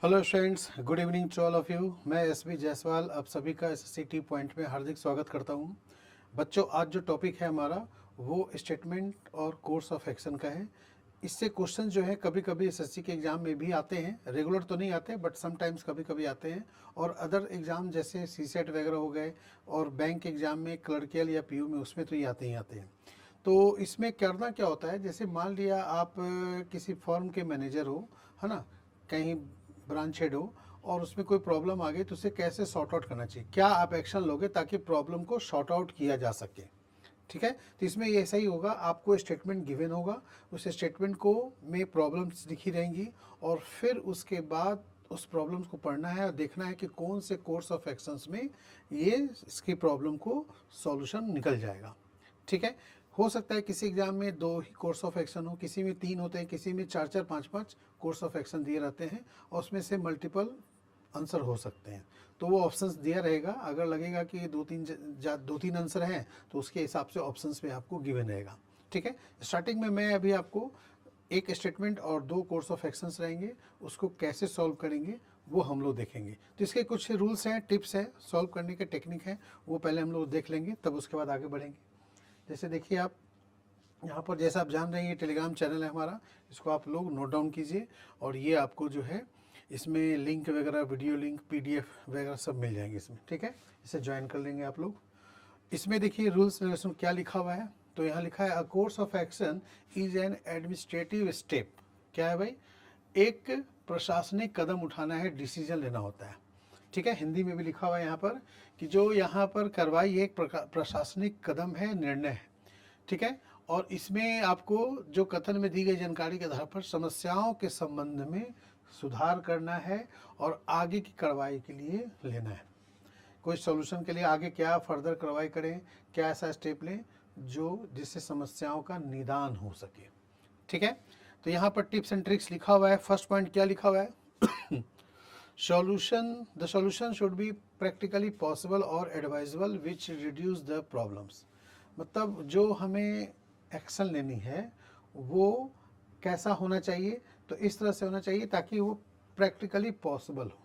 Hello students, good evening to all of you. मैं SB Jaiswal आप सभी का एसएससी टी पॉइंट में हार्दिक स्वागत करता हूं। बच्चों, आज जो टॉपिक है हमारा वो स्टेटमेंट और कोर्स ऑफ एक्शन का है। इससे क्वेश्चन जो है कभी कभी एसएससी के एग्ज़ाम में भी आते हैं, रेगुलर तो नहीं आते बट समटाइम्स कभी कभी आते हैं। और अदर एग्ज़ाम जैसे सीसेट वगैरह हो गए और बैंक एग्ज़ाम में क्लर्कियल या पीयू में, उसमें तो ये आते ही आते हैं। तो इसमें करना क्या होता है, जैसे मान लिया आप किसी फर्म के मैनेजर हो, है ना, कहीं ब्रांच हेड हो और उसमें कोई प्रॉब्लम आ गई तो उसे कैसे सॉर्ट आउट करना चाहिए, क्या आप एक्शन लोगे ताकि प्रॉब्लम को सॉर्ट आउट किया जा सके। ठीक है, तो इसमें ये ऐसा ही होगा, आपको स्टेटमेंट गिवन होगा, उस स्टेटमेंट को में प्रॉब्लम्स लिखी रहेंगी और फिर उसके बाद उस प्रॉब्लम्स को पढ़ना है और देखना है कि कौन से कोर्स ऑफ एक्शंस में ये इसकी प्रॉब्लम को सॉल्यूशन निकल जाएगा। ठीक है, हो सकता है किसी एग्जाम में 2 ही कोर्स ऑफ एक्शन हो, किसी में 3 होते हैं, किसी में 4-4 5-5 कोर्स ऑफ एक्शन दिए रहते हैं और उसमें से मल्टीपल आंसर हो सकते हैं। तो वो ऑप्शंस दिया रहेगा, अगर लगेगा कि 2-3 आंसर हैं तो उसके हिसाब से ऑप्शंस में आपको गिवन रहेगा। ठीक है, स्टार्टिंग में मैं अभी आपको एक स्टेटमेंट और 2 कोर्स ऑफ एक्शंस रहेंगे, उसको कैसे सॉल्व करेंगे वो हम लोग देखेंगे। तो इसके कुछ रूल्स हैं, टिप्स हैं, सॉल्व करने के टेक्निक हैं, वो पहले हम लोग देख लेंगे, तब उसके बाद आगे बढ़ेंगे। जैसे देखिए, आप यहाँ पर जैसा आप जान रहे हैं ये टेलीग्राम चैनल है हमारा, इसको आप लोग नोट डाउन कीजिए और ये आपको जो है इसमें लिंक वगैरह, वीडियो लिंक, पीडीएफ वगैरह सब मिल जाएंगे इसमें। ठीक है, इसे ज्वाइन कर लेंगे आप लोग। इसमें देखिए रूल्स रेगुलेशन क्या लिखा हुआ है, तो यहाँ लिखा है a course of action is an administrative step. क्या है भाई? एक प्रशासनिक कदम उठाना है, डिसीजन लेना होता है। ठीक है, हिंदी में भी लिखा हुआ है यहाँ पर कि जो यहाँ पर कार्रवाई एक प्रशासनिक कदम है, निर्णय है। ठीक है, और इसमें आपको जो कथन में दी गई जानकारी के आधार पर समस्याओं के संबंध में सुधार करना है और आगे की कार्रवाई के लिए लेना है। कोई सॉल्यूशन के लिए आगे क्या फर्दर कार्रवाई करें, क्या ऐसा स्टेप लें जो जिससे समस्याओं का निदान हो सके। ठीक है, तो यहाँ पर टिप्स एंड ट्रिक्स लिखा हुआ है। फर्स्ट पॉइंट क्या लिखा हुआ है? The solution should be practically possible और advisable which reduce the problems. मतलब जो हमें एक्शन लेनी है वो कैसा होना चाहिए, तो इस तरह से होना चाहिए ताकि वो प्रैक्टिकली पॉसिबल हो,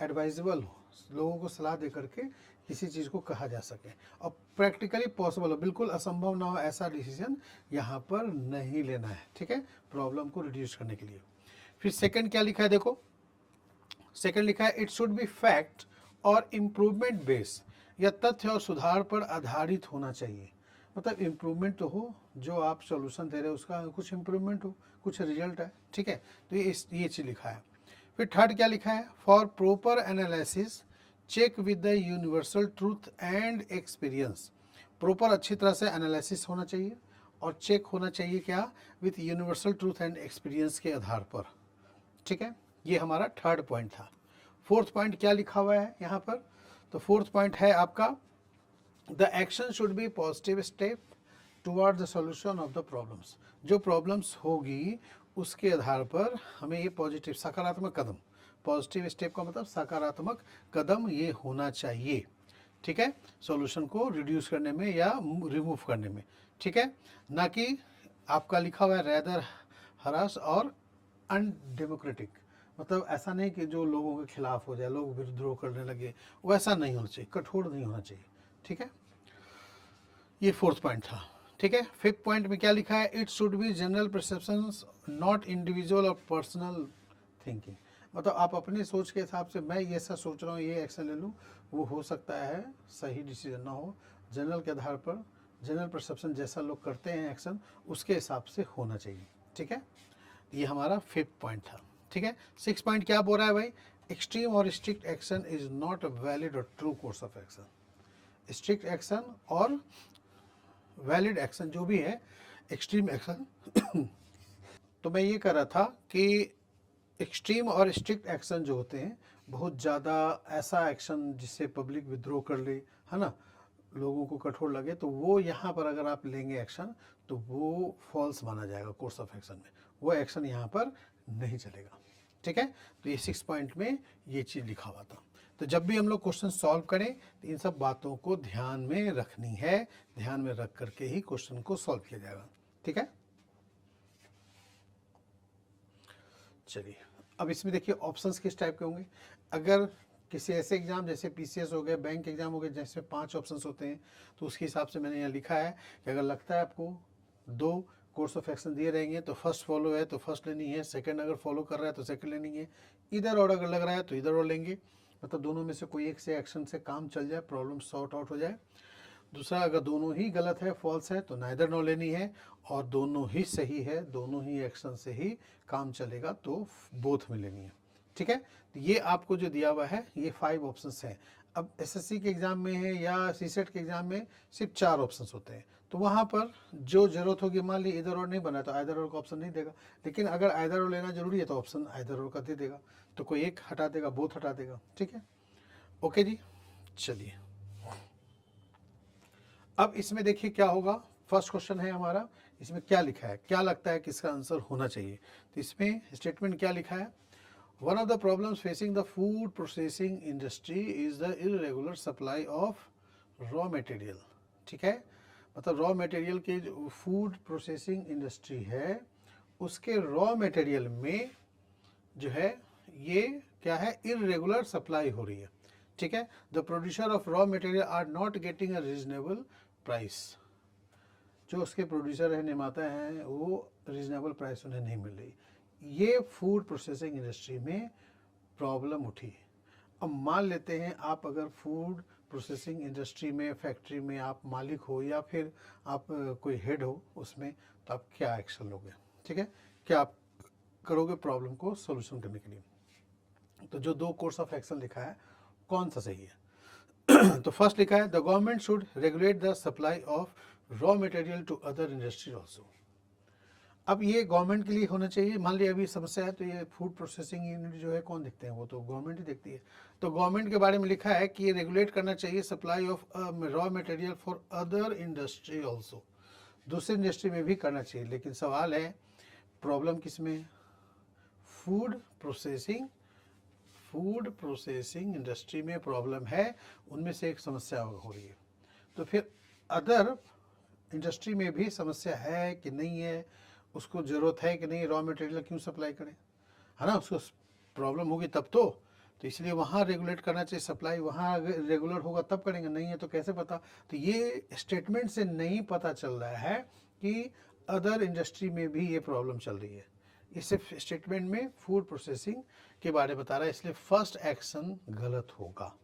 एडवाइजेबल हो, लोगों को सलाह दे करके किसी चीज़ को कहा जा सके और प्रैक्टिकली पॉसिबल हो, बिल्कुल असंभव ना हो ऐसा डिसीजन यहाँ पर नहीं लेना है। ठीक है, प्रॉब्लम को रिड्यूस करने के लिए। फिर सेकंड क्या लिखा है, देखो सेकंड लिखा है इट शुड बी फैक्ट और इम्प्रूवमेंट बेस, या तथ्य और सुधार पर आधारित होना चाहिए। मतलब इम्प्रूवमेंट तो हो, जो आप सॉल्यूशन दे रहे हो उसका कुछ इम्प्रूवमेंट हो, कुछ रिजल्ट है। ठीक है, तो ये चीज़ लिखा है। फिर थर्ड क्या लिखा है, for proper analysis check with the universal truth and experience. Proper अच्छी तरह से एनालिसिस होना चाहिए और चेक होना चाहिए क्या, with universal truth and experience के आधार पर। ठीक है, ये हमारा थर्ड पॉइंट था। फोर्थ पॉइंट क्या लिखा हुआ है यहाँ पर, तो फोर्थ पॉइंट है आपका the action should be positive step toward the solution of the problems. जो प्रॉब्लम्स होगी उसके आधार पर हमें ये पॉजिटिव, सकारात्मक कदम, पॉजिटिव स्टेप का मतलब सकारात्मक कदम ये होना चाहिए। ठीक है, सॉल्यूशन को रिड्यूस करने में या रिमूव करने में। ठीक है, ना कि आपका लिखा हुआ है रैदर हरास और अनडेमोक्रेटिक, मतलब ऐसा नहीं कि जो लोगों के खिलाफ हो जाए, लोग विद्रोह करने लगे, वैसा नहीं होना चाहिए, कठोर नहीं होना चाहिए। ठीक है, ये फोर्थ पॉइंट था। ठीक है, फिफ्थ पॉइंट में क्या लिखा है, it should be general perceptions not individual और पर्सनल थिंकिंग। मतलब आप अपनी सोच के हिसाब से, मैं ये ऐसा सोच रहा हूँ, ये एक्शन ले लूँ, वो हो सकता है सही डिसीजन ना हो। जनरल के आधार पर, जनरल परसेप्शन जैसा लोग करते हैं एक्शन, उसके हिसाब से होना चाहिए। ठीक है, ये हमारा फिफ्थ पॉइंट था। ठीक है, सिक्स पॉइंट क्या बोल रहा है भाई, एक्सट्रीम और strict action is not a valid और true course of action. Strict action और वैलिड एक्शन जो भी है, एक्सट्रीम एक्शन तो मैं ये कह रहा था कि एक्सट्रीम और स्ट्रिक्ट एक्शन जो होते हैं, बहुत ज़्यादा ऐसा एक्शन जिससे पब्लिक विद्रोह कर ले, है ना, लोगों को कठोर लगे, तो वो यहाँ पर अगर आप लेंगे एक्शन तो वो फॉल्स माना जाएगा कोर्स ऑफ एक्शन में, वो एक्शन यहाँ पर नहीं चलेगा। ठीक है, तो ये 6 पॉइंट में ये चीज़ लिखा हुआ था। तो जब भी हम लोग क्वेश्चन सॉल्व करें तो इन सब बातों को ध्यान में रखनी है, ध्यान में रख करके ही क्वेश्चन को सॉल्व किया जाएगा। ठीक है, चलिए अब इसमें देखिए ऑप्शंस किस टाइप के होंगे। अगर किसी ऐसे एग्जाम जैसे पीसीएस हो गए, बैंक एग्जाम हो गए, जिसमें 5 ऑप्शंस होते हैं, तो उसके हिसाब से मैंने यहाँ लिखा है कि अगर लगता है आपको 2 कोर्स ऑफ एक्शन दिए रहेंगे तो फर्स्ट फॉलो है तो फर्स्ट लेनी है, सेकंड अगर फॉलो कर रहा है तो सेकंड लेनी है, इधर और अगर लग रहा है तो इधर और लेंगे, मतलब दोनों में से कोई एक से एक्शन से काम चल जाए, प्रॉब्लम सॉर्ट आउट हो जाए। दूसरा, अगर दोनों ही गलत है, फॉल्स है, तो नाइदर नो लेनी है, और दोनों ही सही है, दोनों ही एक्शन से ही काम चलेगा तो बोथ में लेनी है। ठीक है, तो ये आपको जो दिया हुआ है ये 5 ऑप्शंस हैं। अब एसएससी के एग्ज़ाम में है या सीसेट के एग्ज़ाम में सिर्फ 4 ऑप्शंस होते हैं, तो वहाँ पर जो ज़रूरत होगी, मान ली इधर और नहीं बना तो आइदर और का ऑप्शन नहीं देगा, लेकिन अगर आइदर और लेना जरूरी है तो ऑप्शन आइदर और का दे देगा, तो कोई एक हटा देगा, बोथ हटा देगा। ठीक है, ओके जी, चलिए अब इसमें देखिए क्या होगा। फर्स्ट क्वेश्चन है हमारा, इसमें क्या लिखा है, क्या लगता है किसका आंसर होना चाहिए। तो इसमें स्टेटमेंट क्या लिखा है, one of the problems facing the food processing industry is the irregular supply of raw material. ठीक है, मतलब रॉ मटेरियल के जो फूड प्रोसेसिंग इंडस्ट्री है उसके रॉ मटेरियल में जो है ये क्या है, इरेगुलर सप्लाई हो रही है। ठीक है, the producer of raw material are not getting a reasonable price. जो उसके प्रोड्यूसर हैं, निर्माता हैं, वो रीजनेबल प्राइस उन्हें नहीं मिल रही। ये फूड प्रोसेसिंग इंडस्ट्री में प्रॉब्लम उठी। अब मान लेते हैं आप अगर फूड प्रोसेसिंग इंडस्ट्री में, फैक्ट्री में आप मालिक हो या फिर आप कोई हेड हो उसमें, तो आप क्या एक्शन लोगे। ठीक है, क्या आप करोगे प्रॉब्लम को सोल्यूशन करने के लिए। तो जो 2 कोर्स ऑफ एक्शन लिखा है कौन सा सही है। तो फर्स्ट लिखा है the government should regulate the supply of raw material to other industry also. अब ये गवर्नमेंट के लिए होना चाहिए। मान लिया अभी समस्या है तो ये फूड प्रोसेसिंग यूनिट जो है कौन देखते हैं, वो तो गवर्नमेंट ही देखती है। तो गवर्नमेंट के बारे में लिखा है कि ये रेगुलेट करना चाहिए supply of raw material for other industry also, दूसरी इंडस्ट्री में भी करना चाहिए। लेकिन सवाल है प्रॉब्लम किस में, फूड प्रोसेसिंग इंडस्ट्री में प्रॉब्लम है, उनमें से एक समस्या हो रही है। तो फिर अदर इंडस्ट्री में भी समस्या है कि नहीं है, उसको ज़रूरत है कि नहीं, रॉ मटेरियल क्यों सप्लाई करें, है ना, उसको प्रॉब्लम होगी तब तो इसलिए वहाँ रेगुलेट करना चाहिए सप्लाई, वहाँ रेगुलर होगा तब करेंगे, नहीं है तो कैसे पता। तो ये स्टेटमेंट से नहीं पता चल रहा है कि अदर इंडस्ट्री में भी ये प्रॉब्लम चल रही है। ये सिर्फ स्टेटमेंट में फूड प्रोसेसिंग के बारे में बता रहा है, इसलिए फर्स्ट एक्शन गलत होगा।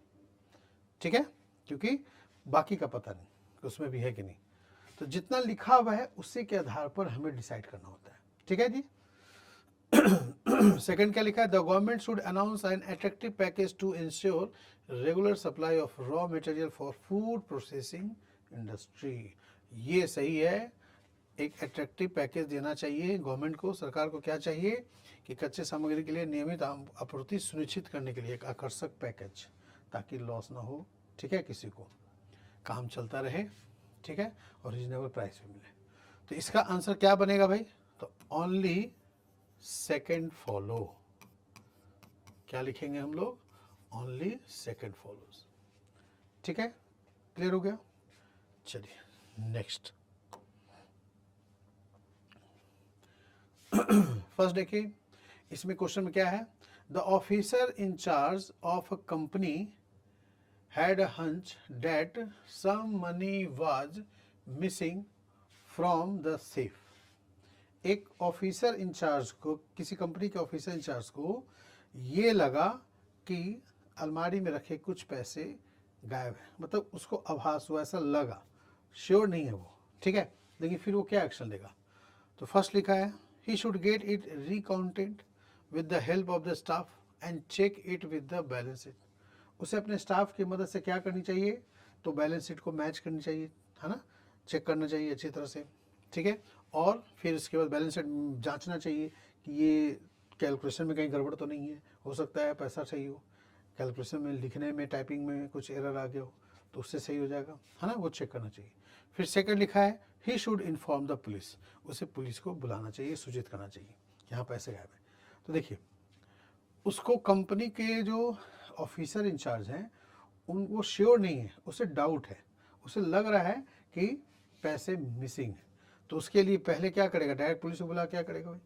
ठीक है, क्योंकि बाकी का पता नहीं कि उसमें भी है कि नहीं। तो जितना लिखा हुआ है उसी के आधार पर हमें डिसाइड करना होता है। ठीक है जी। सेकंड क्या लिखा है, the government should announce an attractive package to ensure regular supply of raw material for food processing industry. ये सही है, एक अट्रैक्टिव पैकेज देना चाहिए गवर्नमेंट को। सरकार को क्या चाहिए कि कच्चे सामग्री के लिए नियमित आपूर्ति सुनिश्चित करने के लिए एक आकर्षक पैकेज, ताकि लॉस ना हो। ठीक है, किसी को काम चलता रहे, ठीक है, और रीजनेबल प्राइस भी मिले। तो इसका आंसर क्या बनेगा भाई, तो ओनली सेकंड फॉलो। क्या लिखेंगे हम लोग, ओनली सेकंड फॉलोज। ठीक है, क्लियर हो गया। चलिए नेक्स्ट। फर्स्ट देखिए, इसमें क्वेश्चन में क्या है, the officer in charge of a company had a hunch that some money was missing from the safe। एक ऑफिसर इंचार्ज को, किसी कंपनी के ऑफिसर इंचार्ज को ये लगा कि अलमारी में रखे कुछ पैसे गायब हैं, मतलब उसको आभास हुआ, ऐसा लगा, श्योर नहीं है वो। ठीक है, लेकिन फिर वो क्या एक्शन लेगा। तो फर्स्ट लिखा है he should get it recounted with the help of the staff and check it with the balance sheet. उसे अपने स्टाफ की मदद से क्या करनी चाहिए, तो बैलेंस शीट को मैच करनी चाहिए, है ना, चेक करना चाहिए अच्छी तरह से। ठीक है, और फिर इसके बाद बैलेंस शीट जांचना चाहिए कि ये कैलकुलेशन में कहीं गड़बड़ तो नहीं है, हो सकता है पैसा सही हो, कैलकुलेशन में लिखने में टाइपिंग में कुछ एरर आ गया हो तो उससे सही हो जाएगा, है ना, वो चेक करना चाहिए। फिर सेकंड लिखा है he should inform the police, उसे पुलिस को बुलाना चाहिए, सूचित करना चाहिए कि यहाँ पैसे गायब है। तो देखिए उसको कंपनी के जो ऑफिसर इंचार्ज हैं उन वो श्योर नहीं है, उसे डाउट है, उसे लग रहा है कि पैसे मिसिंग है। तो उसके लिए पहले क्या करेगा, डायरेक्ट पुलिस को बुला क्या करेगा भाई,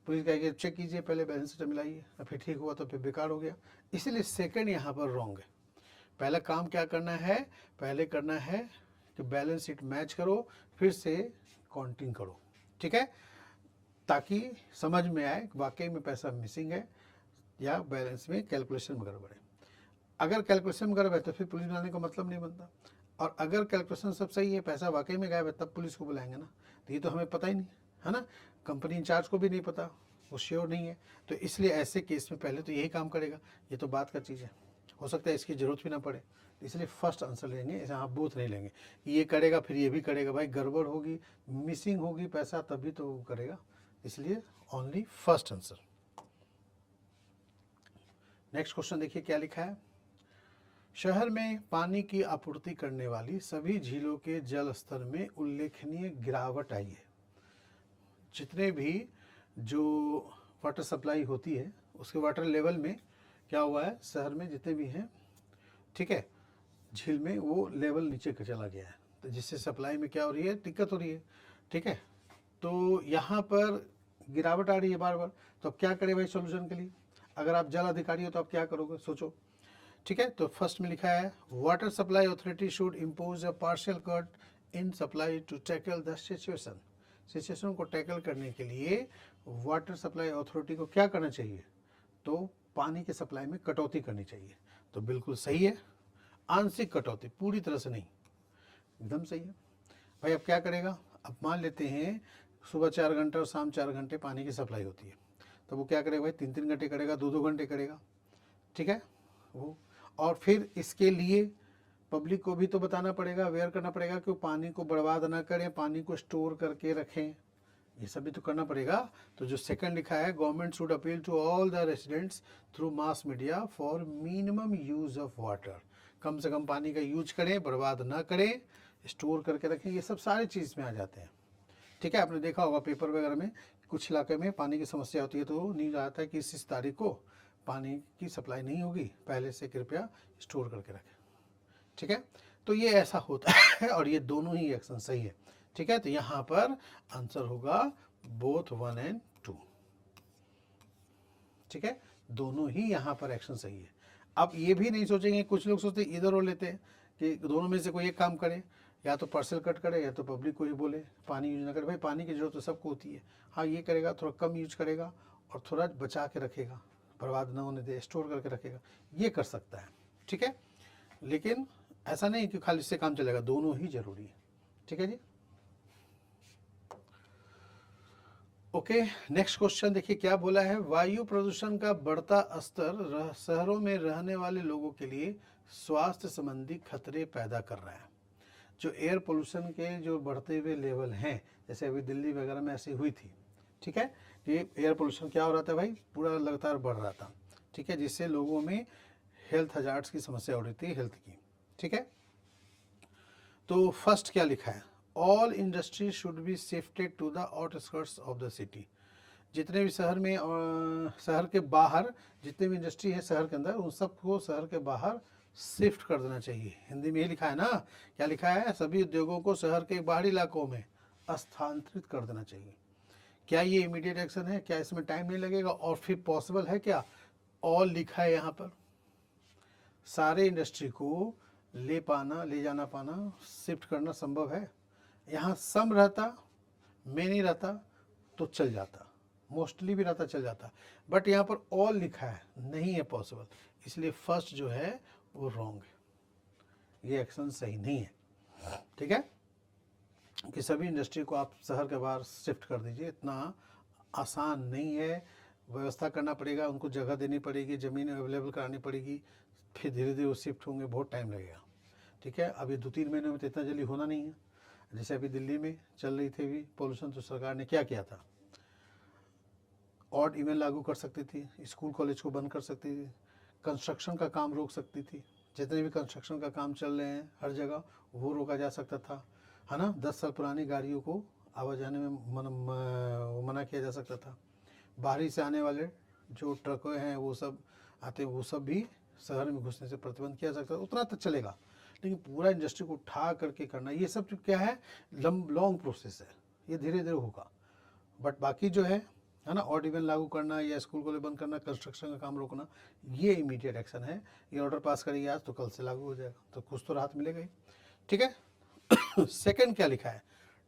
पुलिस कहेगी चेक कीजिए पहले, बैलेंस शीट मिलाइए, और फिर ठीक हुआ तो फिर बेकार हो गया। इसीलिए सेकंड यहाँ पर रॉन्ग है। पहला काम क्या करना है, पहले करना है कि बैलेंस शीट मैच करो, फिर से काउंटिंग करो, ठीक है, ताकि समझ में आए कि वाकई में पैसा मिसिंग है या बैलेंस में कैलकुलेशन में गड़बड़ है। अगर कैलकुलेशन में गड़बड़ है तो फिर पुलिस बुलाने का मतलब नहीं बनता, और अगर कैलकुलेशन सब सही है, पैसा वाकई में गायब है, तब पुलिस को बुलाएंगे ना। तो ये तो हमें पता ही नहीं है ना, कंपनी इंचार्ज को भी नहीं पता, वो श्योर नहीं है। तो इसलिए ऐसे केस में पहले तो यही काम करेगा। ये तो बात का चीज़ है, हो सकता है इसकी ज़रूरत भी ना पड़े, इसलिए फर्स्ट आंसर लेंगे, ऐसे आप बोथ नहीं लेंगे कि ये करेगा फिर ये भी करेगा। भाई गड़बड़ होगी, मिसिंग होगी पैसा, तभी तो वो करेगा। इसलिए only first answer. Next question देखिए क्या लिखा है। शहर में पानी की आपूर्ति करने वाली सभी झीलों के जल स्तर में उल्लेखनीय गिरावट आई है। जितने भी जो वाटर सप्लाई होती है उसके वाटर लेवल में क्या हुआ है, शहर में जितने भी हैं, ठीक है, झील में वो लेवल नीचे का चला गया है, तो जिससे सप्लाई में क्या हो रही है, दिक्कत हो रही है, ठीक है। तो यहाँ पर गिरावट आ रही है बार बार, तो अब क्या करें भाई सोल्यूशन के लिए। अगर आप जल अधिकारी हो तो आप क्या करोगे, सोचो, ठीक है। तो फर्स्ट में लिखा है water supply authority should impose a partial cut in supply to tackle the situation. Situation को टैकल करने के लिए वाटर सप्लाई अथॉरिटी को क्या करना चाहिए, तो पानी के सप्लाई में कटौती करनी चाहिए। तो बिल्कुल सही है, आंशिक कटौती, पूरी तरह से नहीं, एकदम सही है। भाई अब क्या करेगा, अब मान लेते हैं सुबह 4 घंटे और शाम 4 घंटे पानी की सप्लाई होती है, तो वो क्या करेगा भाई, 3-3 घंटे करेगा, 2-2 घंटे करेगा, ठीक है वो। और फिर इसके लिए पब्लिक को भी तो बताना पड़ेगा, अवेयर करना पड़ेगा कि वो पानी को बर्बाद ना करें, पानी को स्टोर करके रखें, ये सब भी तो करना पड़ेगा। तो जो सेकंड लिखा है, government should appeal to all the residents through mass media for minimum use of water. कम से कम पानी का यूज करें, बर्बाद ना करें, स्टोर करके रखें, ये सब सारे चीज़ में आ जाते हैं, ठीक है। आपने देखा होगा पेपर वगैरह में, कुछ इलाके में पानी की समस्या होती है तो न्यूज आता है कि इस तारीख को पानी की सप्लाई नहीं होगी, पहले से कृपया स्टोर करके रखें, ठीक है। तो ये ऐसा होता है, और ये दोनों ही एक्शन सही है, ठीक है। तो यहाँ पर आंसर होगा बोथ 1 and 2, ठीक है, दोनों ही यहाँ पर एक्शन सही है। अब ये भी नहीं सोचेंगे, कुछ लोग सोचते इधर और लेते हैं कि दोनों में से कोई एक काम करे, या तो पार्सल कट करे या तो पब्लिक को ही बोले पानी यूज ना करे। भाई पानी की जरूरत तो सबको होती है, हाँ ये करेगा थोड़ा कम यूज करेगा और थोड़ा बचा के रखेगा, बर्बाद ना होने दे, स्टोर करके रखेगा, ये कर सकता है, ठीक है। लेकिन ऐसा नहीं कि खाली इससे काम चलेगा, दोनों ही जरूरी है, ठीक है जी। ओके, नेक्स्ट क्वेश्चन देखिए क्या बोला है। वायु प्रदूषण का बढ़ता स्तर शहरों में रहने वाले लोगों के लिए स्वास्थ्य संबंधी खतरे पैदा कर रहा है। जो एयर पोल्यूशन के जो बढ़ते हुए लेवल हैं, जैसे अभी दिल्ली वगैरह में ऐसी हुई थी, ठीक है, ये एयर पोल्यूशन क्या हो रहा था भाई, पूरा लगातार बढ़ रहा था, ठीक है, जिससे लोगों में हेल्थ हजार्ड्स की समस्या हो रही थी, हेल्थ की, ठीक है। तो फर्स्ट क्या लिखा है, all industry should be shifted to the outskirts of the city. जितने भी शहर में शहर के बाहर जितने भी इंडस्ट्री है शहर के अंदर, उन सबको शहर के बाहर शिफ्ट कर देना चाहिए। हिंदी में ये लिखा है ना, क्या लिखा है, सभी उद्योगों को शहर के बाहरी इलाकों में स्थानांतरित कर देना चाहिए। क्या ये इमीडिएट एक्शन है, क्या इसमें टाइम नहीं लगेगा, और फिर पॉसिबल है क्या, ऑल लिखा है यहाँ पर, सारे इंडस्ट्री को ले जाना पाना, शिफ्ट करना संभव है। यहाँ सम रहता, में नहीं रहता तो चल जाता, मोस्टली भी रहता चल जाता, बट यहाँ पर ऑल लिखा है, नहीं है पॉसिबल, इसलिए फर्स्ट जो है वो रॉन्ग है, ये एक्शन सही नहीं है, ठीक है। कि सभी इंडस्ट्री को आप शहर के बाहर शिफ्ट कर दीजिए, इतना आसान नहीं है, व्यवस्था करना पड़ेगा, उनको जगह देनी पड़ेगी, ज़मीन अवेलेबल करानी पड़ेगी, फिर धीरे धीरे वो शिफ्ट होंगे, बहुत टाइम लगेगा, ठीक है। अभी 2-3 महीनों में तो इतना जल्दी होना नहीं है। जैसे अभी दिल्ली में चल रही थी अभी पोल्यूशन, तो सरकार ने क्या किया था, ऑड इवन लागू कर सकती थी, स्कूल कॉलेज को बंद कर सकती थी, कंस्ट्रक्शन का काम रोक सकती थी, जितने भी कंस्ट्रक्शन का काम चल रहे हैं हर जगह वो रोका जा सकता था, है ना। 10 साल पुरानी गाड़ियों को आवाजाही में मना किया जा सकता था। बाहरी से आने वाले जो ट्रक हैं वो सब आते, वो सब भी शहर में घुसने से प्रतिबंध किया जा सकता था, उतना तक चलेगा। लेकिन पूरा इंडस्ट्री को उठा करके करना, ये सब क्या है, लॉन्ग प्रोसेस है, ये धीरे धीरे होगा। बट बाकी जो है है ना, ऑड इवन लागू करना या स्कूल कॉलेज बंद करना, कंस्ट्रक्शन का काम रोकना, ये इमीडिएट एक्शन है। ये ऑर्डर पास करेगी आज तो कल से लागू हो जाएगा, तो कुछ तो राहत मिलेगा ही। ठीक है। सेकंड क्या लिखा है,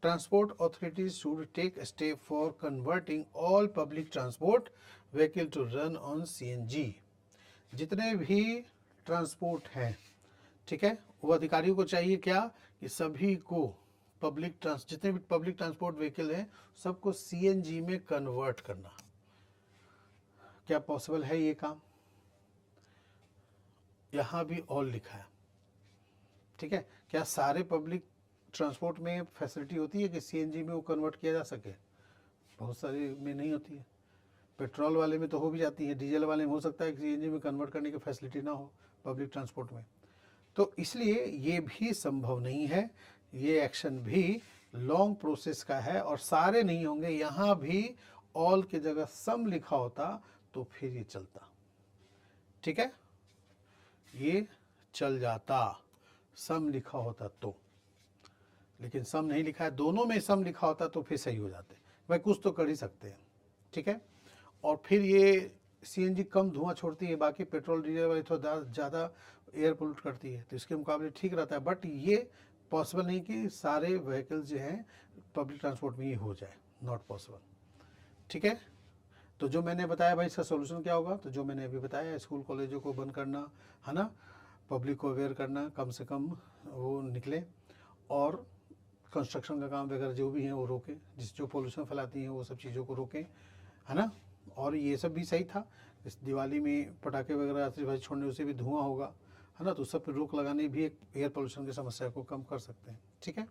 transport authorities should take step for converting all public transport vehicle to run on CNG. जितने भी ट्रांसपोर्ट हैं, ठीक है, वो अधिकारियों को चाहिए क्या, कि सभी को जितने भी पब्लिक ट्रांसपोर्ट व्हीकल हैं सबको सीएनजी में कन्वर्ट करना। क्या पॉसिबल है ये काम, यहाँ भी ऑल लिखा है। ठीक है, क्या सारे पब्लिक ट्रांसपोर्ट में फैसिलिटी होती है कि सीएनजी में वो कन्वर्ट किया जा सके, बहुत सारे में नहीं होती है। पेट्रोल वाले में तो हो भी जाती है, डीजल वाले में हो सकता है कि सीएनजी में कन्वर्ट करने की फैसिलिटी ना हो पब्लिक ट्रांसपोर्ट में, तो इसलिए ये भी संभव नहीं है। ये एक्शन भी लॉन्ग प्रोसेस का है और सारे नहीं होंगे। यहाँ भी ऑल की जगह सम लिखा होता तो फिर ये चलता, ठीक है, ये चल जाता, सम लिखा होता तो, लेकिन सम नहीं लिखा है, दोनों में सम लिखा होता तो फिर सही हो जाते। भाई कुछ तो कर ही सकते हैं, ठीक है। और फिर ये सीएनजी कम धुआं छोड़ती है, बाकी पेट्रोल डीजल वाली थोड़ा ज़्यादा एयर पोल्यूट करती है, तो इसके मुकाबले ठीक रहता है। बट ये पॉसिबल नहीं कि सारे व्हीकल्स जो हैं पब्लिक ट्रांसपोर्ट में ही हो जाए, नॉट पॉसिबल, ठीक है। तो जो मैंने बताया भाई इसका सोल्यूशन क्या होगा, तो जो मैंने अभी बताया, स्कूल कॉलेजों को बंद करना, है ना, पब्लिक को अवेयर करना, कम से कम वो निकले, और कंस्ट्रक्शन का काम वगैरह जो भी है वो रोकें, जो पोल्यूशन फैलाती हैं वो सब चीज़ों को रोकें, है ना। और ये सब भी सही था, इस दिवाली में पटाखे वगैरह आतिशबाजी छोड़ने से भी धुआं होगा, है ना, तो सब पर रोक लगाने भी एक एयर पोल्यूशन की समस्या को कम कर सकते हैं, ठीक है।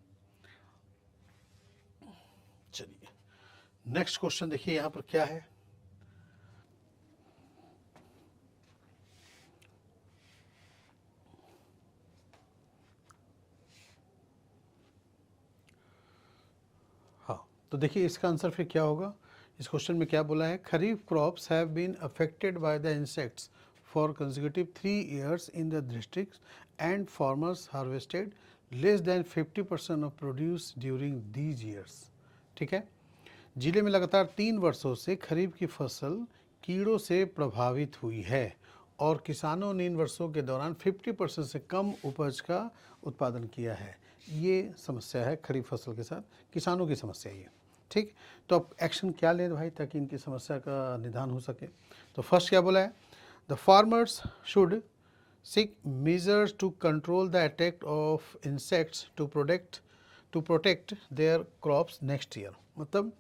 चलिए नेक्स्ट क्वेश्चन देखिए यहाँ पर क्या है। हाँ, तो देखिए इसका आंसर फिर क्या होगा। इस क्वेश्चन में क्या बोला है, kharif crops have been affected by the insects for consecutive 3 years in the district and farmers harvested less than 50% of produce during these years. ठीक है, जिले में लगातार 3 वर्षों से खरीफ की फसल कीड़ों से प्रभावित हुई है और किसानों ने इन वर्षों के दौरान 50% से कम उपज का उत्पादन किया है। ये समस्या है खरीफ फसल के साथ, किसानों की समस्या ये, ठीक। तो अब एक्शन क्या लें भाई ताकि इनकी समस्या का निदान हो सके। तो फर्स्ट क्या बोला है, the farmers should seek measures to control the attack of insects to protect their crops next year। मतलब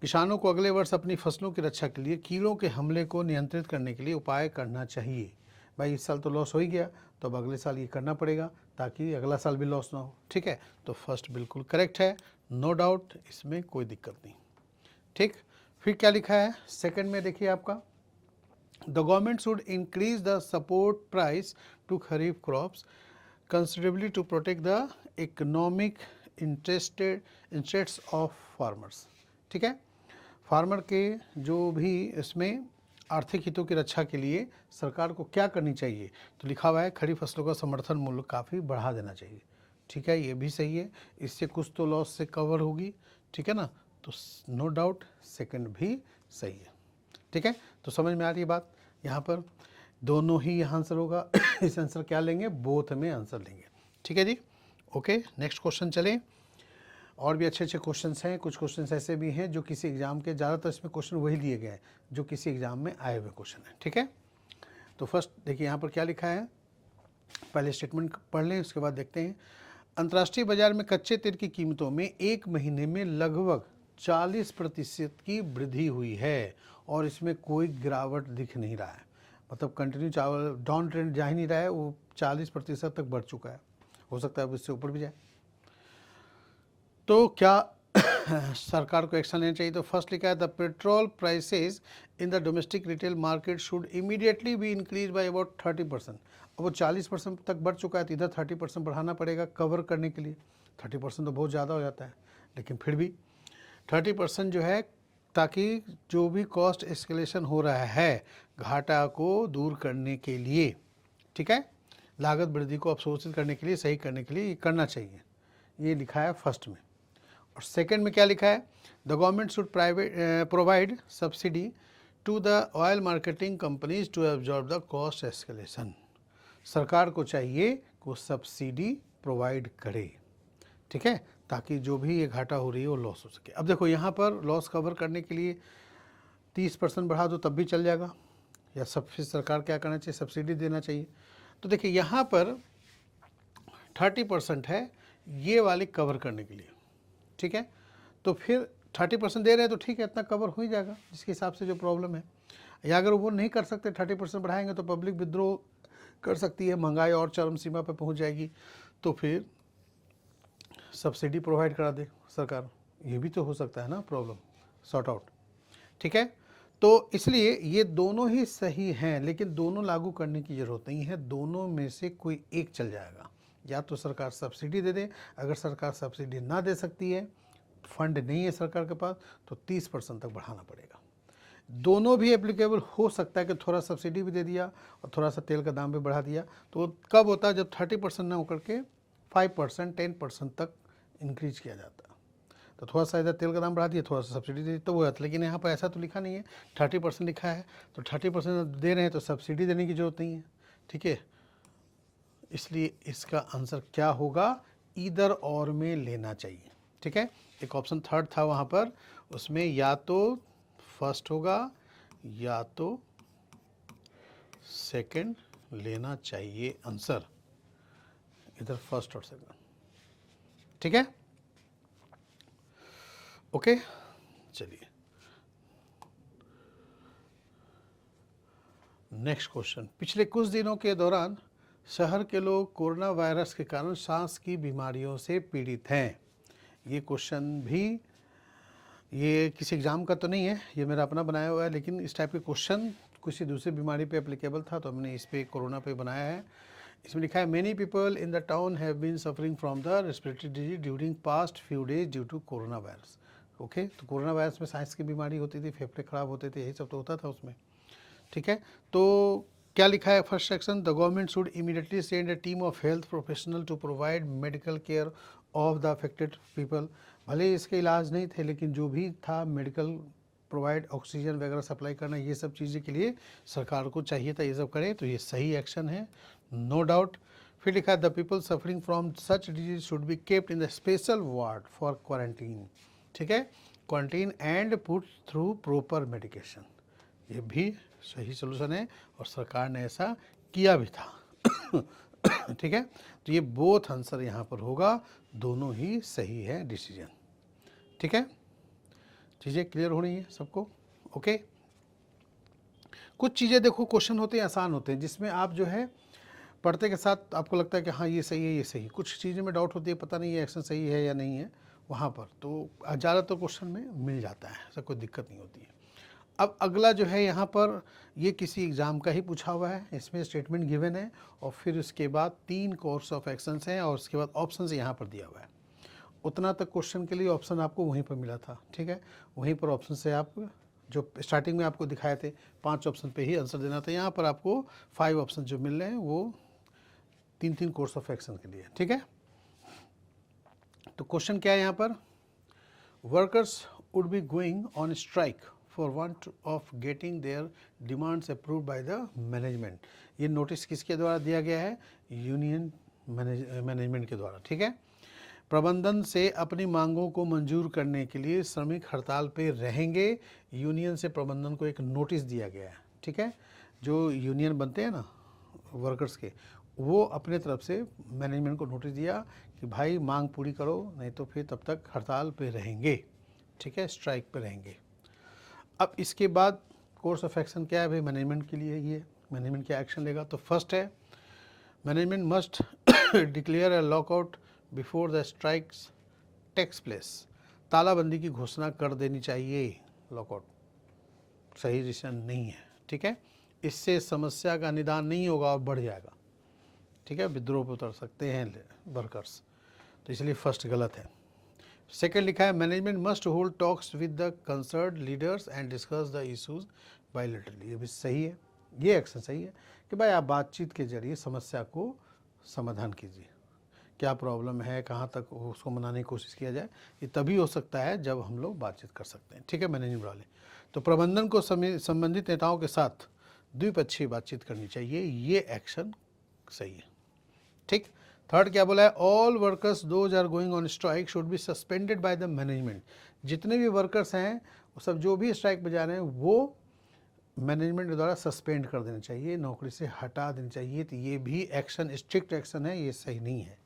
किसानों को अगले वर्ष अपनी फसलों की रक्षा के लिए कीड़ों के हमले को नियंत्रित करने के लिए उपाय करना चाहिए। भाई इस साल तो लॉस हो ही गया, तो अब अगले साल ये करना पड़ेगा ताकि अगला साल भी लॉस ना हो, ठीक है। तो फर्स्ट बिल्कुल करेक्ट है, नो डाउट, इसमें कोई दिक्कत नहीं, ठीक। फिर क्या लिखा है सेकंड में, देखिए आपका, the government should increase the support price to kharif crops considerably to protect the economic interests of farmers. ठीक है, फार्मर के जो भी इसमें आर्थिक हितों की रक्षा के लिए सरकार को क्या करनी चाहिए, तो लिखा हुआ है खरीफ फसलों का समर्थन मूल्य काफ़ी बढ़ा देना चाहिए। ठीक है, ये भी सही है, इससे कुछ तो लॉस से कवर होगी, ठीक है ना। तो नो डाउट सेकंड भी सही है, ठीक है। तो समझ में आ रही है बात, यहाँ पर दोनों ही यहाँ आंसर होगा। इस आंसर क्या लेंगे, बोथ में आंसर लेंगे, ठीक है जी। ओके, नेक्स्ट क्वेश्चन चलें। और भी अच्छे अच्छे क्वेश्चंस हैं, कुछ क्वेश्चंस ऐसे भी हैं जो किसी एग्जाम के, ज़्यादातर इसमें क्वेश्चन वही दिए गए हैं जो किसी एग्जाम में आए हुए क्वेश्चन हैं, ठीक है। तो फर्स्ट देखिए यहाँ पर क्या लिखा है, पहले स्टेटमेंट पढ़ लें उसके बाद देखते हैं। अंतर्राष्ट्रीय बाजार में कच्चे तेल की कीमतों में एक महीने में लगभग 40% की वृद्धि हुई है और इसमें कोई गिरावट दिख नहीं रहा है। मतलब कंटिन्यू चावल डाउन ट्रेंड जा ही नहीं रहा है, वो 40% तक बढ़ चुका है, हो सकता है अब इससे ऊपर भी जाए। तो क्या सरकार को एक्शन लेना चाहिए। तो फर्स्ट लिखा है the petrol prices in the domestic retail market should immediately be increase by about 30%। अब वो 40% तक बढ़ चुका है, तो इधर 30% बढ़ाना पड़ेगा कवर करने के लिए। 30% तो बहुत ज़्यादा हो जाता है, लेकिन फिर भी 30% जो है, ताकि जो भी कॉस्ट एस्केलेशन हो रहा है घाटा को दूर करने के लिए, ठीक है, लागत वृद्धि को अवशोषित करने के लिए, सही करने के लिए ये करना चाहिए, ये लिखा है फर्स्ट में। और सेकंड में क्या लिखा है, the government should provide subsidy to the oil marketing companies to absorb the cost escalation. सरकार को चाहिए कि वो सब्सिडी प्रोवाइड करे, ठीक है, ताकि जो भी ये घाटा हो रही है वो लॉस हो सके। अब देखो यहाँ पर लॉस कवर करने के लिए 30% बढ़ा दो तब भी चल जाएगा, या सब फिर सरकार क्या करना चाहिए, सब्सिडी देना चाहिए। तो देखिए यहाँ पर 30% है ये वाले कवर करने के लिए, ठीक है, तो फिर 30% दे रहे हैं तो ठीक है, इतना कवर हो ही जाएगा जिसके हिसाब से जो प्रॉब्लम है। या अगर वो नहीं कर सकते, 30% बढ़ाएंगे तो पब्लिक विद्रोह कर सकती है, महंगाई और चरम सीमा पर पहुंच जाएगी, तो फिर सब्सिडी प्रोवाइड करा दे सरकार, ये भी तो हो सकता है ना, प्रॉब्लम सॉर्ट आउट, ठीक है। तो इसलिए ये दोनों ही सही हैं, लेकिन दोनों लागू करने की ज़रूरत नहीं है, दोनों में से कोई एक चल जाएगा। या तो सरकार सब्सिडी दे दे, अगर सरकार सब्सिडी ना दे सकती है, फंड नहीं है सरकार के पास, तो 30% तक बढ़ाना पड़ेगा। दोनों भी एप्लीकेबल हो सकता है कि थोड़ा सब्सिडी भी दे दिया और थोड़ा सा तेल का दाम भी बढ़ा दिया, तो कब होता है, जब 30% ना होकर के 5% 10% तक इंक्रीज किया जाता है। तो थोड़ा सा इधर तेल का दाम बढ़ा दिया, थोड़ा सा सब्सिडी दे दी, तो वो है। लेकिन यहाँ पर ऐसा तो लिखा नहीं है, 30% लिखा है, तो 30% दे रहे हैं तो सब्सिडी देने की जरूरत नहीं है, ठीक है। इसलिए इसका आंसर क्या होगा, ईदर और में लेना चाहिए, ठीक है। एक ऑप्शन थर्ड था वहाँ पर, उसमें या तो फर्स्ट होगा या तो सेकंड लेना चाहिए आंसर, इधर फर्स्ट और सेकंड, ठीक है, ओके। चलिए नेक्स्ट क्वेश्चन, पिछले कुछ दिनों के दौरान शहर के लोग कोरोना वायरस के कारण सांस की बीमारियों से पीड़ित हैं। ये क्वेश्चन भी, ये किसी एग्ज़ाम का तो नहीं है, ये मेरा अपना बनाया हुआ है, लेकिन इस टाइप के क्वेश्चन किसी दूसरी बीमारी पे एप्लीकेबल था तो हमने इस पे कोरोना पे बनाया है। इसमें लिखा है, many people in the town have been suffering from the respiratory disease during past few days due to corona virus. Okay, तो कोरोना वायरस में सांस की बीमारी होती थी, फेफड़े खराब होते थे, यही सब तो होता था उसमें, ठीक है। तो क्या लिखा है first section, the government should immediately send a team of health professional to provide medical care of the affected people. भले इसके इलाज नहीं थे, लेकिन जो भी था मेडिकल प्रोवाइड, ऑक्सीजन वगैरह सप्लाई करना, ये सब चीज़ें के लिए सरकार को चाहिए था ये सब करे, तो ये सही एक्शन है, नो डाउट। फिर लिखा है, the people suffering from such disease should be kept in the special ward for quarantine, ठीक है, quarantine and put through proper medication, ये भी सही सोल्यूशन है और सरकार ने ऐसा किया भी था, ठीक है। तो ये बोथ आंसर यहाँ पर होगा, दोनों ही सही है डिसीजन, ठीक है। चीज़ें क्लियर हो रही हैं सबको, ओके। कुछ चीज़ें देखो क्वेश्चन होते हैं आसान होते हैं, जिसमें आप जो है पढ़ते के साथ आपको लगता है कि हाँ ये सही है, ये सही। कुछ चीज़ें में डाउट होती है, पता नहीं है एक्शन सही है या नहीं है, वहाँ पर तो ज़्यादातर क्वेश्चन में मिल जाता है, ऐसा कोई दिक्कत नहीं होती है। अब अगला जो है यहाँ पर, ये किसी एग्ज़ाम का ही पूछा हुआ है, इसमें स्टेटमेंट गिवन है और फिर उसके बाद 3 कोर्स ऑफ एक्शंस हैं और उसके बाद ऑप्शन यहाँ पर दिया हुआ है। उतना तक क्वेश्चन के लिए ऑप्शन आपको वहीं पर मिला था, ठीक है, वहीं पर ऑप्शन से आप जो स्टार्टिंग में आपको दिखाए थे 5 ऑप्शन पे ही आंसर देना था, यहाँ पर आपको 5 ऑप्शन जो मिल रहे हैं वो 3 कोर्स ऑफ एक्शन के लिए, ठीक है। तो क्वेश्चन क्या है यहाँ पर, workers would be going on strike for want of getting there demands approved by the management. ये नोटिस किसके द्वारा दिया गया है, यूनियन मैनेजमेंट के द्वारा, ठीक है। प्रबंधन से अपनी मांगों को मंजूर करने के लिए श्रमिक हड़ताल पे रहेंगे, यूनियन से प्रबंधन को एक नोटिस दिया गया है, ठीक है। जो यूनियन बनते हैं ना वर्कर्स के, वो अपने तरफ से मैनेजमेंट को नोटिस दिया कि भाई मांग पूरी करो, नहीं तो फिर तब तक हड़ताल पे रहेंगे, ठीक है, स्ट्राइक पे रहेंगे। अब इसके बाद कोर्स ऑफ एक्शन क्या है भाई मैनेजमेंट के लिए, ये मैनेजमेंट क्या एक्शन लेगा, तो फर्स्ट है, management must declare a lockout before the strikes takes place. तालाबंदी की घोषणा कर देनी चाहिए, लॉकआउट सही डिसीजन नहीं है, ठीक है। इससे समस्या का निदान नहीं होगा और बढ़ जाएगा, ठीक है, विद्रोह पर उतर सकते हैं वर्कर्स, तो इसलिए फर्स्ट गलत है। सेकेंड लिखा है, management must hold talks with the concerned leaders and discuss the issues bilaterally. ये भी सही है, ये एक्शन सही है कि भाई आप बातचीत के जरिए समस्या को समाधान कीजिए, क्या प्रॉब्लम है, कहाँ तक उसको मनाने की कोशिश किया जाए। ये तभी हो सकता है जब हम लोग बातचीत कर सकते हैं, ठीक है मैनेजमेंट वाले। तो प्रबंधन को संबंधित नेताओं के साथ द्विपक्षीय बातचीत करनी चाहिए, ये एक्शन सही है, ठीक। थर्ड क्या बोला है, all workers those are going on strike should be suspended by the management. जितने भी वर्कर्स हैं वो सब जो भी स्ट्राइक पे जा रहे हैं वो मैनेजमेंट के द्वारा सस्पेंड कर देना चाहिए, नौकरी से हटा देनी चाहिए। तो ये भी एक्शन स्ट्रिक्ट एक्शन है, ये सही नहीं है,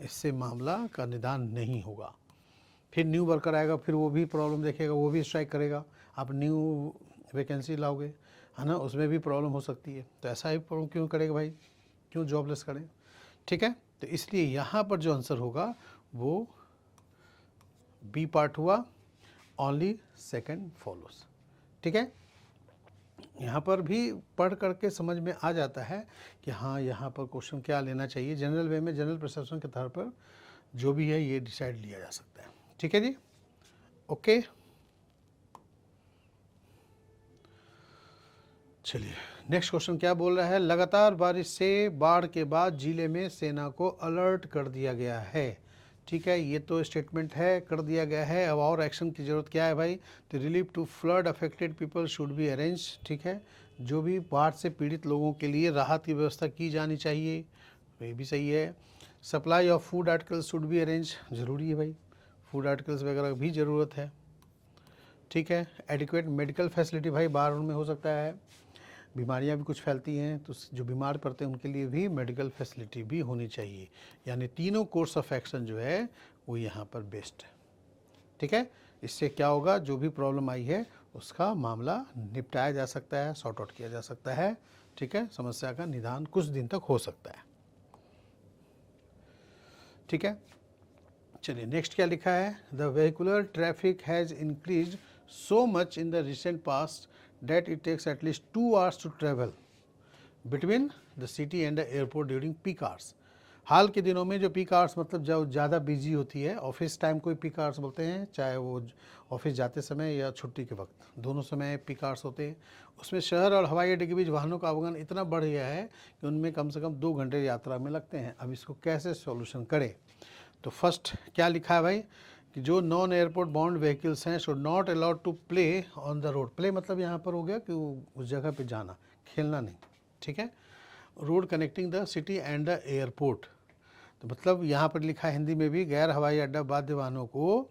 इससे मामला का निदान नहीं होगा। फिर न्यू वर्कर आएगा, फिर वो भी प्रॉब्लम देखेगा, वो भी स्ट्राइक करेगा, आप न्यू वैकेंसी लाओगे, है ना, उसमें भी प्रॉब्लम हो सकती है। तो ऐसा ही प्रॉब्लम क्यों करेगा भाई, क्यों जॉबलेस करें, ठीक है। तो इसलिए यहाँ पर जो आंसर होगा वो बी पार्ट हुआ, ओनली सेकंड फॉलोस, ठीक है। यहाँ पर भी पढ़ करके समझ में आ जाता है कि हाँ यहाँ पर क्वेश्चन क्या लेना चाहिए। जनरल वे में जनरल परसेप्शन के आधार पर जो भी है ये डिसाइड लिया जा सकता है, ठीक है जी, ओके। चलिए नेक्स्ट क्वेश्चन क्या बोल रहा है, लगातार बारिश से बाढ़ के बाद जिले में सेना को अलर्ट कर दिया गया है, ठीक है। ये तो स्टेटमेंट है, कर दिया गया है। अब और एक्शन की ज़रूरत क्या है भाई, तो relief to flood affected people should be arrange, ठीक है। जो भी बाढ़ से पीड़ित लोगों के लिए राहत की व्यवस्था की जानी चाहिए, ये भी सही है। Supply of food articles should be arrange, ज़रूरी है भाई, फूड आर्टिकल्स वगैरह भी ज़रूरत है, ठीक है। एडिक्वेट मेडिकल फैसिलिटी, भाई बाढ़ में हो सकता है बीमारियां भी कुछ फैलती हैं, तो जो बीमार पड़ते हैं उनके लिए भी मेडिकल फैसिलिटी भी होनी चाहिए। यानी तीनों कोर्स ऑफ एक्शन जो है वो यहाँ पर बेस्ट है, ठीक है। इससे क्या होगा, जो भी प्रॉब्लम आई है उसका मामला निपटाया जा सकता है, सॉर्ट आउट किया जा सकता है, ठीक है। समस्या का निदान कुछ दिन तक हो सकता है, ठीक है। चलिए नेक्स्ट क्या लिखा है, the vehicular traffic has increase so much in the recent past that it takes at least 2 hours to travel between the city and the airport during peak hours। हाल के दिनों में जो पीक आवर्स मतलब जो ज़्यादा बिजी होती है, office time को पीक आवर्स बोलते हैं, चाहे वो ऑफिस जाते समय या छुट्टी के वक्त, दोनों समय पीक आवर्स होते हैं। उसमें शहर और हवाई अड्डे के बीच वाहनों का आवागमन इतना बढ़ गया है कि उनमें कम से कम 2 घंटे यात्रा में लगते हैं। अब इसको कैसे सॉल्यूशन करें, तो फर्स्ट क्या लिखा है भाई कि जो नॉन एयरपोर्ट बाउंड व्हीकल्स हैं should not allowed to play on the road. Play मतलब यहाँ पर हो गया कि उस जगह पे जाना, खेलना नहीं, ठीक है। Road connecting the city and the airport, तो मतलब यहाँ पर लिखा है हिंदी में भी, गैर हवाई अड्डा बाध्य वाहनों को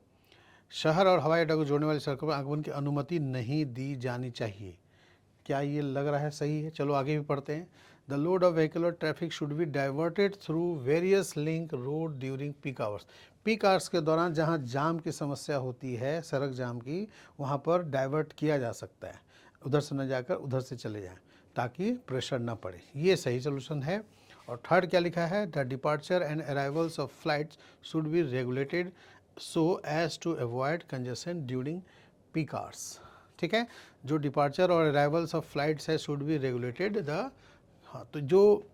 शहर और हवाई अड्डा को जोड़ने वाली सड़कों पर आगमन की अनुमति नहीं दी जानी चाहिए। क्या ये लग रहा है सही है, चलो आगे भी पढ़ते हैं। The load of vehicular traffic should be diverted through various link road during peak hours. Peak hours के दौरान जहां जाम की समस्या होती है, सड़क जाम की, वहां पर डाइवर्ट किया जा सकता है, उधर से न जाकर उधर से चले जाएं ताकि प्रेशर ना पड़े, ये सही सोल्यूशन है। और थर्ड क्या लिखा है, the departure and arrivals of flights should be regulated so as to avoid congestion during peak hours, ठीक है। जो डिपार्चर और अराइवल्स ऑफ फ्लाइट्स है शुड बी रेगुलेटेड द, हाँ, तो जो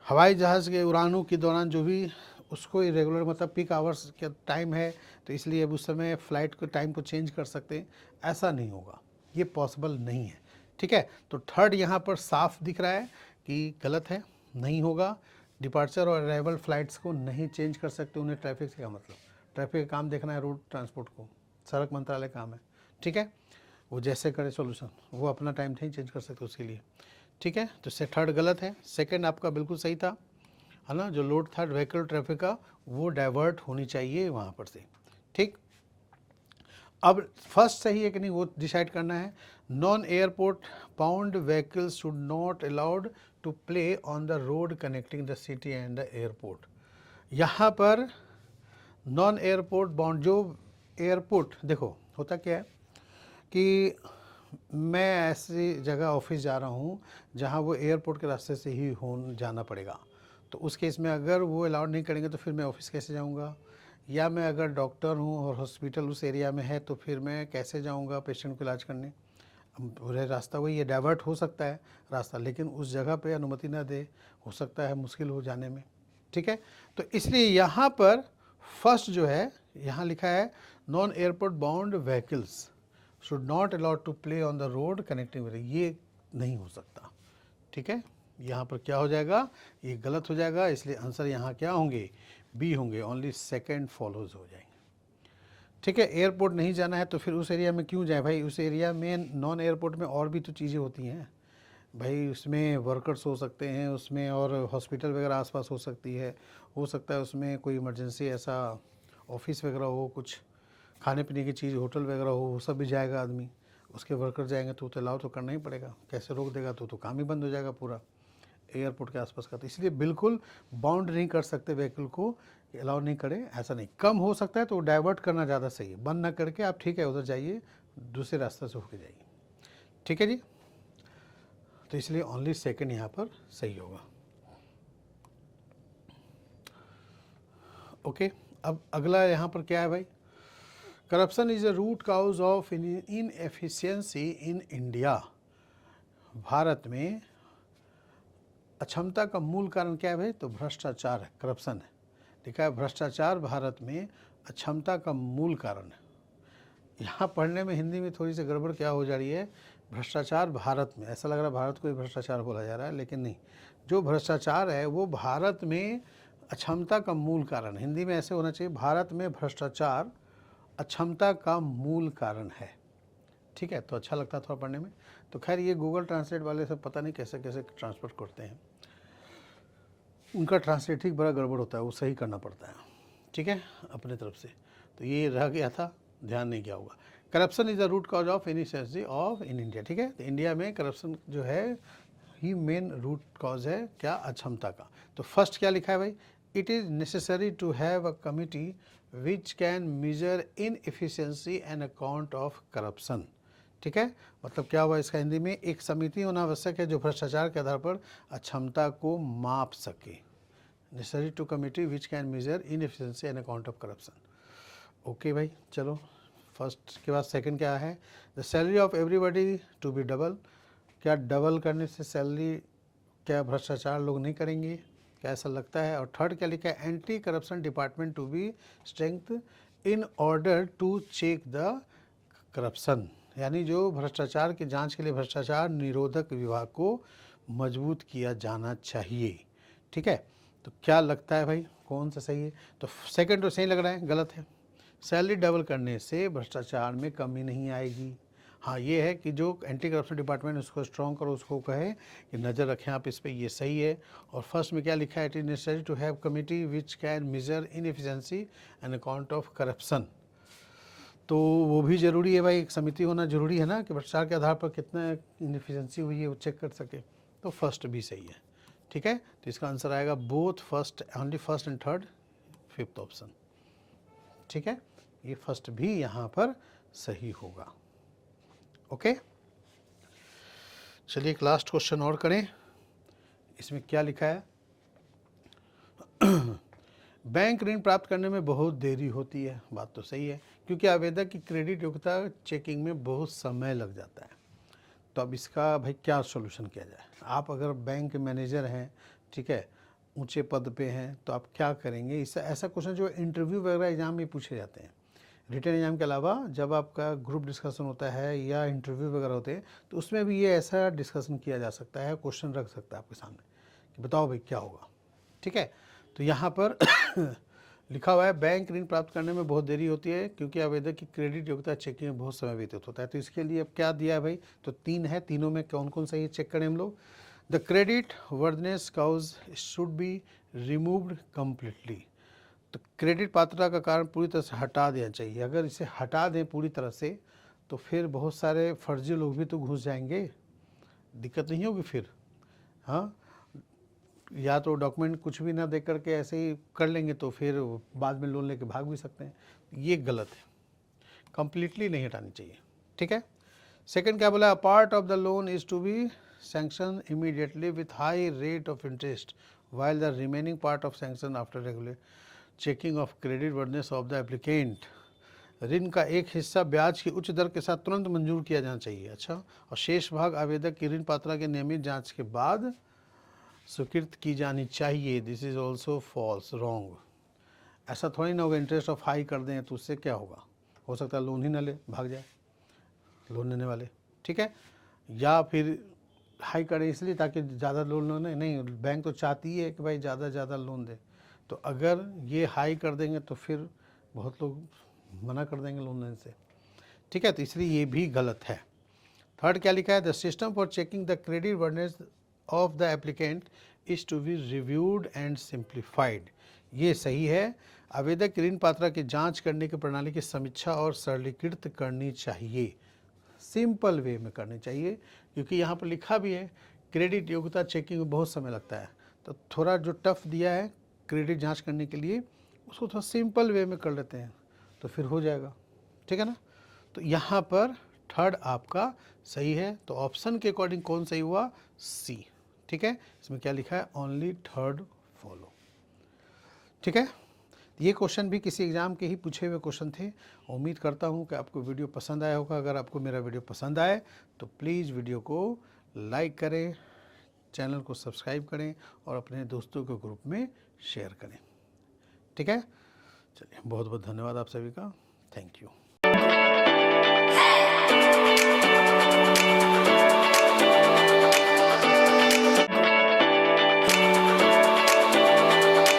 हवाई जहाज़ के उड़ानों के दौरान जो भी उसको इरेगुलर मतलब पीक आवर्स का टाइम है, तो इसलिए अब उस समय फ़्लाइट के टाइम को चेंज कर सकते हैं, ऐसा नहीं होगा, ये पॉसिबल नहीं है, ठीक है। तो थर्ड यहाँ पर साफ दिख रहा है कि गलत है, नहीं होगा। डिपार्चर और अराइवल फ़्लाइट्स को नहीं चेंज कर सकते, उन्हें ट्रैफिक से क्या मतलब, ट्रैफिक का काम देखना है रोड ट्रांसपोर्ट को, सड़क मंत्रालय काम है, ठीक है। वो जैसे करे सॉल्यूशन, वो अपना टाइम नहीं चेंज कर सकते उसके लिए, ठीक है। तो से थर्ड गलत है, सेकंड आपका बिल्कुल सही था, है ना। जो लोड था व्हीकल ट्रैफिक का वो डाइवर्ट होनी चाहिए वहाँ पर से, ठीक। अब फर्स्ट सही है कि नहीं वो डिसाइड करना है। Non airport bound vehicles should not allowed to play on the road connecting the city and the airport. यहाँ पर नॉन एयरपोर्ट बाउंड, जो एयरपोर्ट, देखो होता क्या है कि मैं ऐसी जगह ऑफिस जा रहा हूँ जहाँ वो एयरपोर्ट के रास्ते से ही जाना पड़ेगा, तो उस केस में अगर वो अलाउड नहीं करेंगे तो फिर मैं ऑफिस कैसे जाऊँगा, या मैं अगर डॉक्टर हूँ और हॉस्पिटल उस एरिया में है तो फिर मैं कैसे जाऊँगा पेशेंट को इलाज करने। पूरे रास्ता वही है, डाइवर्ट हो सकता है रास्ता, लेकिन उस जगह पे अनुमति ना दे, हो सकता है मुश्किल हो जाने में, ठीक है। तो इसलिए यहाँ पर फर्स्ट जो है यहाँ लिखा है non airport bound vehicles should not allowed to play on the road connecting, ये नहीं हो सकता, ठीक है। यहाँ पर क्या हो जाएगा, ये गलत हो जाएगा, इसलिए आंसर यहाँ क्या होंगे, बी होंगे, ओनली सेकंड फॉलोज हो जाएंगे। ठीक है, एयरपोर्ट नहीं जाना है तो फिर उस एरिया में क्यों जाए भाई, उस एरिया में नॉन एयरपोर्ट में और भी तो चीज़ें होती हैं भाई, उसमें वर्कर्स हो सकते हैं, उसमें और हॉस्पिटल वगैरह आसपास हो सकती है, हो सकता है उसमें कोई इमरजेंसी ऐसा ऑफिस वगैरह हो, कुछ खाने पीने की चीज़ होटल वगैरह हो, वो सब भी जाएगा आदमी, उसके वर्कर जाएंगे तो अलाउ तो करना ही पड़ेगा, कैसे रोक देगा, तो काम ही बंद हो जाएगा पूरा एयरपोर्ट के आसपास का। तो इसलिए बिल्कुल बाउंड नहीं कर सकते व्हीकल को, अलाउ नहीं करें, ऐसा नहीं, कम हो सकता है तो डाइवर्ट करना ज़्यादा सही है, बंद ना करके आप ठीक है उधर जाइए, दूसरे रास्ते से होके जाइए। ठीक है जी, तो इसलिए ओनली सेकंड यहाँ पर सही होगा। ओके, अब अगला यहाँ पर क्या है भाई, corruption is a root cause of inefficiency in India. Bharat में अक्षमता का मूल कारण क्या है भाई, तो भ्रष्टाचार है, करप्शन है। लिखा है भ्रष्टाचार भारत में अक्षमता का मूल कारण है। यहाँ पढ़ने में हिंदी में थोड़ी सी गड़बड़ क्या हो जा रही है, भ्रष्टाचार भारत में, ऐसा लग रहा है भारत को ही भ्रष्टाचार बोला जा रहा है, लेकिन नहीं, जो भ्रष्टाचार है वो भारत में अक्षमता का मूल कारण, हिंदी में ऐसे होना चाहिए, भारत में भ्रष्टाचार अक्षमता का मूल कारण है। ठीक है, तो अच्छा लगता थोड़ा पढ़ने में। तो खैर ये गूगल ट्रांसलेट वाले सब पता नहीं कैसे कैसे ट्रांसफर करते हैं, उनका ट्रांसलेटिंग बड़ा गड़बड़ होता है, वो सही करना पड़ता है। ठीक है, अपने तरफ से। तो ये रह गया था, ध्यान नहीं किया होगा। Corruption is the root cause of inefficiency of in India. ठीक है, तो इंडिया में करप्शन जो है ही मेन रूट कॉज है क्या, अक्षमता का। तो फर्स्ट क्या लिखा है भाई, it is necessary to have a committee which can measure inefficiency and account of corruption. ठीक है, मतलब क्या हुआ इसका हिंदी में, एक समिति होना आवश्यक है जो भ्रष्टाचार के आधार पर अक्षमता को माप सके। Necessary to committee which can measure inefficiency and account of corruption. Okay भाई, चलो फर्स्ट के बाद सेकंड क्या है, the salary of everybody to be double. क्या डबल करने से सैलरी, क्या भ्रष्टाचार लोग नहीं करेंगे, क्या ऐसा लगता है। और थर्ड क्या लिखा है, anti corruption department to be strength in order to check the corruption, यानी जो भ्रष्टाचार की जांच के लिए भ्रष्टाचार निरोधक विभाग को मजबूत किया जाना चाहिए। ठीक है, तो क्या लगता है भाई कौन सा सही है, तो सेकंड तो सही लग रहा है, गलत है। सैलरी डबल करने से भ्रष्टाचार में कमी नहीं आएगी। हाँ ये है कि जो एंटी करप्शन डिपार्टमेंट उसको स्ट्रॉन्ग करो, उसको कहे कि नज़र रखें आप इस पर, ये सही है। और फर्स्ट में क्या लिखा है, it is necessary to have committee which can measure inefficiency and account of corruption. तो वो भी ज़रूरी है भाई, एक समिति होना ज़रूरी है ना, कि भ्रष्टाचार के आधार पर कितना इनएफिशिएंसी हुई है वो चेक कर सके। तो फर्स्ट भी सही है। ठीक है, तो इसका आंसर आएगा both first, only first and third, fifth option. ठीक है, ये फर्स्ट भी यहाँ पर सही होगा। ओके, चलिए एक लास्ट क्वेश्चन और करें। इसमें क्या लिखा है, बैंक ऋण प्राप्त करने में बहुत देरी होती है। बात तो सही है, क्योंकि आवेदक की क्रेडिट योग्यता चेकिंग में बहुत समय लग जाता है। तो अब इसका भाई क्या सोल्यूशन किया जाए। आप अगर बैंक मैनेजर हैं, ठीक है, ऊंचे पद पे हैं, तो आप क्या करेंगे। इससे ऐसा क्वेश्चन जो इंटरव्यू वगैरह एग्जाम में पूछे जाते हैं, रिटन एग्जाम के अलावा जब आपका ग्रुप डिस्कशन होता है या इंटरव्यू वगैरह होते हैं, तो उसमें भी ये ऐसा डिस्कशन किया जा सकता है, क्वेश्चन रख सकता है आपके सामने कि बताओ भाई क्या होगा। ठीक है, तो यहाँ पर लिखा हुआ है बैंक ऋण प्राप्त करने में बहुत देरी होती है क्योंकि आवेदक की क्रेडिट योग्यता चेकिंग में बहुत समय व्यतीत होता है। तो इसके लिए अब क्या दिया है भाई, तो तीन है, तीनों में कौन कौन सा ये चेक करें हम लोग। The credit worthiness cause should be removed completely. तो क्रेडिट पात्रता का कारण पूरी तरह से हटा देना चाहिए। अगर इसे हटा दें पूरी तरह से तो फिर बहुत सारे फर्जी लोग भी तो घुस जाएंगे, दिक्कत नहीं होगी फिर। हाँ, या तो डॉक्यूमेंट कुछ भी ना दे करके ऐसे ही कर लेंगे तो फिर बाद में लोन लेके भाग भी सकते हैं, ये गलत है, कंप्लीटली नहीं हटानी चाहिए। ठीक है, सेकंड क्या बोला, part of the loan is to be sanction immediately with high rate of interest while the remaining part of sanction after regular checking of credit worthiness of the applicant। ऋण का एक हिस्सा ब्याज की उच्च दर के साथ तुरंत मंजूर किया जाना चाहिए। अच्छा, और शेष भाग आवेदक की ऋण पात्रता के नियमित जांच के बाद स्वीकृत की जानी चाहिए। This is also false, wrong. ऐसा थोड़ी ना होगा इंटरेस्ट ऑफ हाई कर दें तो उससे क्या होगा, हो सकता है लोन ही ना ले, भाग जाए लोन लेने वाले। ठीक है, या फिर हाई करें इसलिए ताकि ज़्यादा लोन लें, नहीं, बैंक तो चाहती है कि भाई ज़्यादा लोन दे। तो अगर ये हाई कर देंगे तो फिर बहुत लोग मना कर देंगे लोन लेने से, ठीक है। तो इसलिए ये भी गलत है। थर्ड क्या लिखा है, the system for checking the credit worthiness of the applicant is to be reviewed and simplified. ये सही है। आवेदक ऋण पात्रता की जांच करने की प्रणाली की समीक्षा और सरलीकृत करनी चाहिए, सिंपल वे में करनी चाहिए, क्योंकि यहाँ पर लिखा भी है क्रेडिट योग्यता चेकिंग में बहुत समय लगता है। तो थोड़ा जो टफ दिया है क्रेडिट जांच करने के लिए, उसको थोड़ा सिंपल वे में कर लेते हैं तो फिर हो जाएगा, ठीक है ना। तो यहाँ पर थर्ड आपका सही है। तो ऑप्शन के अकॉर्डिंग कौन सही हुआ, सी, ठीक है। इसमें क्या लिखा है, ओनली थर्ड फॉलो, ठीक है। ये क्वेश्चन भी किसी एग्ज़ाम के ही पूछे हुए क्वेश्चन थे। उम्मीद करता हूँ कि आपको वीडियो पसंद आया होगा। अगर आपको मेरा वीडियो पसंद आए तो प्लीज़ वीडियो को लाइक करें, चैनल को सब्सक्राइब करें और अपने दोस्तों के ग्रुप में शेयर करें, ठीक है। चलिए, बहुत बहुत धन्यवाद आप सभी का। Thank you.